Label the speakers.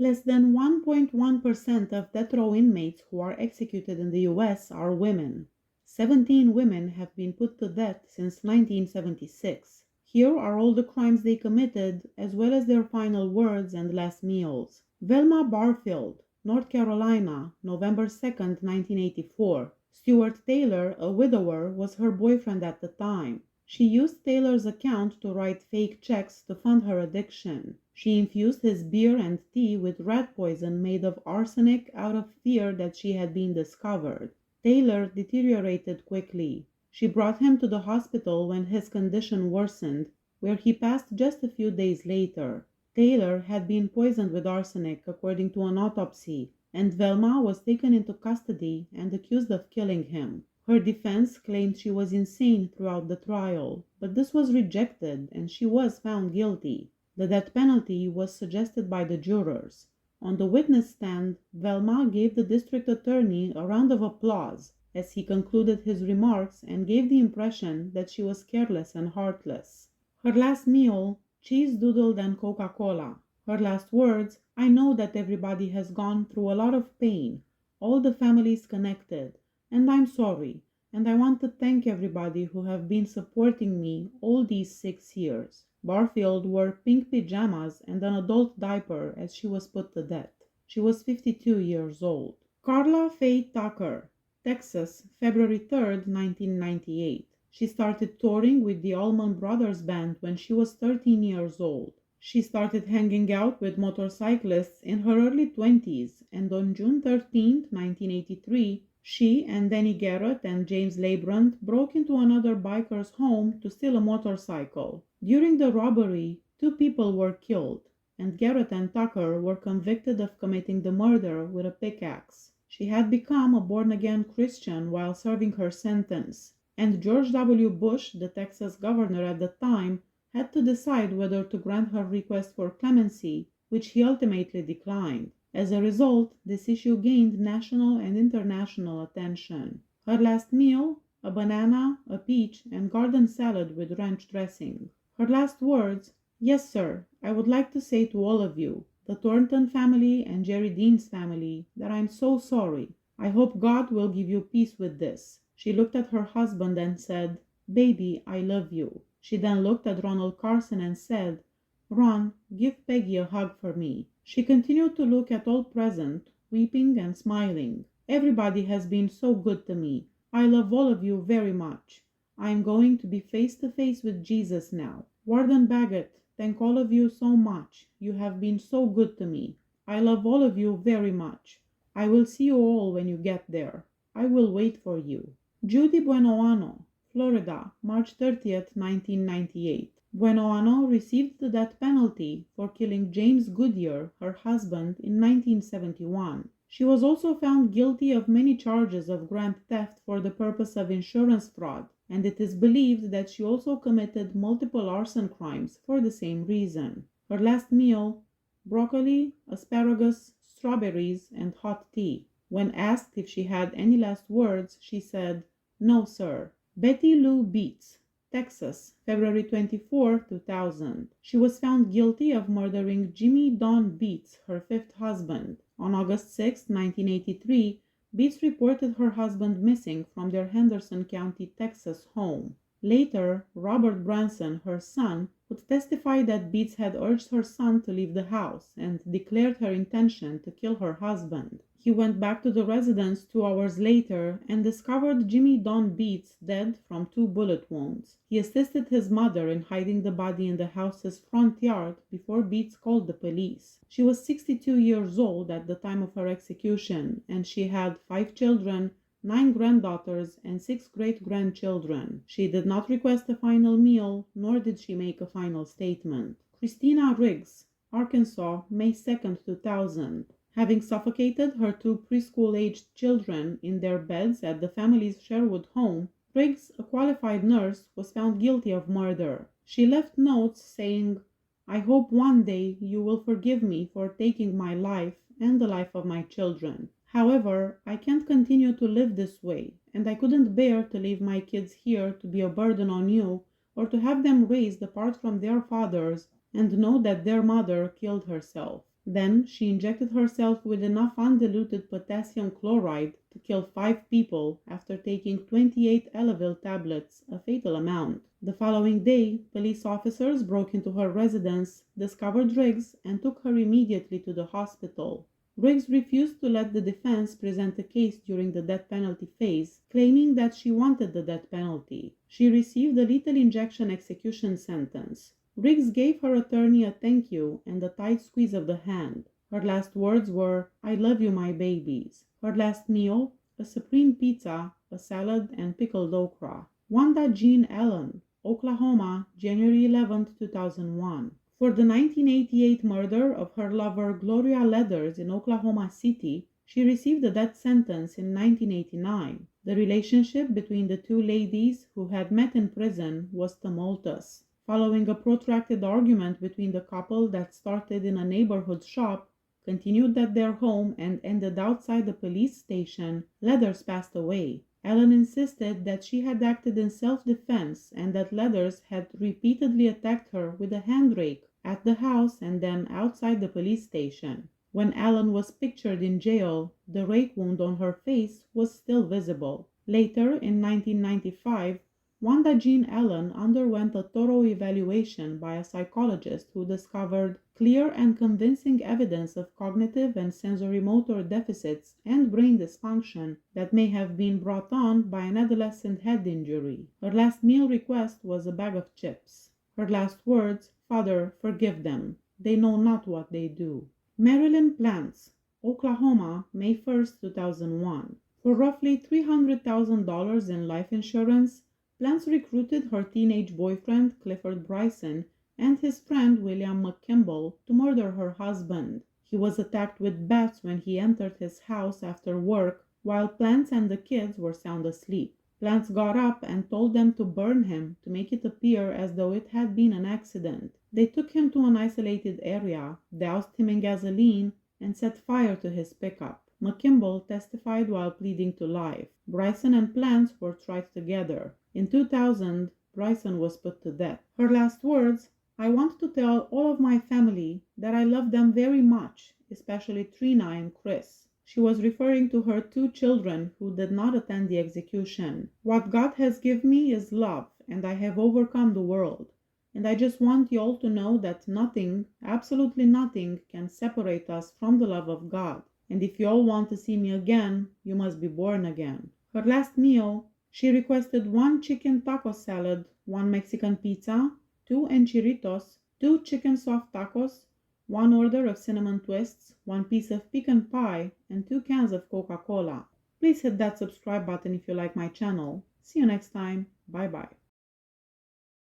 Speaker 1: Less than 1.1% of death row inmates who are executed in the US are women. 17 women have been put to death since 1976. Here are all the crimes they committed, as well as their final words and last meals. Velma Barfield, North Carolina, November 2, 1984. Stuart Taylor, a widower, was her boyfriend at the time. She used Taylor's account to write fake checks to fund her addiction. She infused his beer and tea with rat poison made of arsenic out of fear that she had been discovered. Taylor deteriorated quickly. She brought him to the hospital when his condition worsened, where he passed just a few days later. Taylor had been poisoned with arsenic, according to an autopsy, and Velma was taken into custody and accused of killing him. Her defense claimed she was insane throughout the trial, but this was rejected and she was found guilty. The death penalty was suggested by the jurors. On the witness stand, Velma gave the district attorney a round of applause as he concluded his remarks and gave the impression that she was careless and heartless. Her last meal, cheese doodled and Coca-Cola. Her last words, I know that everybody has gone through a lot of pain, all the families connected, and I'm sorry, and I want to thank everybody who have been supporting me all these 6 years. Barfield wore pink pajamas and an adult diaper as she was put to death. She was 52 years old. Carla Fay Tucker, Texas, February 3, 1998. She started touring with the Allman Brothers Band when she was 13 years old. She started hanging out with motorcyclists in her early 20s, and on June 13, 1983, she and Danny Garrett and James Labrunt broke into another biker's home to steal a motorcycle. During the robbery, 2 people were killed, and Garrett and Tucker were convicted of committing the murder with a pickaxe. She had become a born-again Christian while serving her sentence, and George W. Bush, the Texas governor at the time, had to decide whether to grant her request for clemency, which he ultimately declined. As a result, this issue gained national and international attention. Her last meal, a banana, a peach, and garden salad with ranch dressing. Her last words, yes, sir, I would like to say to all of you, the Thornton family and Jerry Dean's family, that I'm so sorry. I hope God will give you peace with this. She looked at her husband and said, baby, I love you. She then looked at Ronald Carson and said, Ron, give Peggy a hug for me. She continued to look at all present, weeping and smiling. Everybody has been so good to me. I love all of you very much. I am going to be face to face with Jesus now. Warden Baggett, thank all of you so much. You have been so good to me. I love all of you very much. I will see you all when you get there. I will wait for you. Judy Buenoano, Florida, March 30, 1998. Buenoano received the death penalty for killing James Goodyear, her husband, in 1971. She was also found guilty of many charges of grand theft for the purpose of insurance fraud, and it is believed that she also committed multiple arson crimes for the same reason. Her last meal, broccoli, asparagus, strawberries, and hot tea. When asked if she had any last words, she said, no, sir. Betty Lou Beets, Texas, February 24, 2000. She was found guilty of murdering Jimmy Don Beets, her 5th husband. On August 6, 1983, Beets reported her husband missing from their Henderson County, Texas home. Later, Robert Branson, her son, would testify that Beets had urged her son to leave the house and declared her intention to kill her husband. He went back to the residence 2 hours later and discovered Jimmy Don Beets dead from 2 bullet wounds. He assisted his mother in hiding the body in the house's front yard before Beets called the police. She was 62 years old at the time of her execution, and she had 5 children, 9 granddaughters, and 6 great-grandchildren. She did not request a final meal, nor did she make a final statement. Christina Riggs, Arkansas, May 2, 2000. Having suffocated her 2 preschool-aged children in their beds at the family's Sherwood home, Riggs, a qualified nurse, was found guilty of murder. She left notes saying, I hope one day you will forgive me for taking my life and the life of my children. However, I can't continue to live this way, and I couldn't bear to leave my kids here to be a burden on you, or to have them raised apart from their fathers and know that their mother killed herself. Then she injected herself with enough undiluted potassium chloride to kill 5 people after taking 28 Elavil tablets, a fatal amount. The following day, police officers broke into her residence, discovered Riggs, and took her immediately to the hospital. Riggs refused to let the defense present a case during the death penalty phase, claiming that she wanted the death penalty. She received a lethal injection execution sentence. Riggs gave her attorney a thank you and a tight squeeze of the hand. Her last words were, "I love you, my babies." Her last meal, a supreme pizza, a salad, and pickled okra. Wanda Jean Allen, Oklahoma, January 11, 2001. For the 1988 murder of her lover Gloria Leathers in Oklahoma City, she received a death sentence in 1989. The relationship between the two ladies who had met in prison was tumultuous. Following a protracted argument between the couple that started in a neighborhood shop, continued at their home, and ended outside the police station, Leathers passed away. Allen insisted that she had acted in self-defense and that Leathers had repeatedly attacked her with a hand rake at the house and then outside the police station. When Allen was pictured in jail, the rake wound on her face was still visible. Later, in 1995, Wanda Jean Allen underwent a thorough evaluation by a psychologist who discovered clear and convincing evidence of cognitive and sensory-motor deficits and brain dysfunction that may have been brought on by an adolescent head injury. Her last meal request was a bag of chips. Her last words, "Father, forgive them. They know not what they do." Marilyn Plants, Oklahoma, May 1, 2001. For roughly $300,000 in life insurance, Plants recruited her teenage boyfriend Clifford Bryson and his friend William McKimble to murder her husband. He was attacked with bats when he entered his house after work while Plants and the kids were sound asleep. Plants got up and told them to burn him to make it appear as though it had been an accident. They took him to an isolated area, doused him in gasoline, and set fire to his pickup. McKimble testified while pleading to life. Bryson and Plants were tried together. In 2000, Bryson was put to death. Her last words, "I want to tell all of my family that I love them very much, especially Trina and Chris." She was referring to her 2 children who did not attend the execution. "What God has given me is love, and I have overcome the world. And I just want you all to know that nothing, absolutely nothing, can separate us from the love of God. And if you all want to see me again, you must be born again." Her last meal, she requested 1 chicken taco salad, 1 Mexican pizza, 2 enchiritos, 2 chicken soft tacos, 1 order of cinnamon twists, 1 piece of pecan pie, and 2 cans of Coca-Cola. Please hit that subscribe button if you like my channel. See you next time. Bye bye.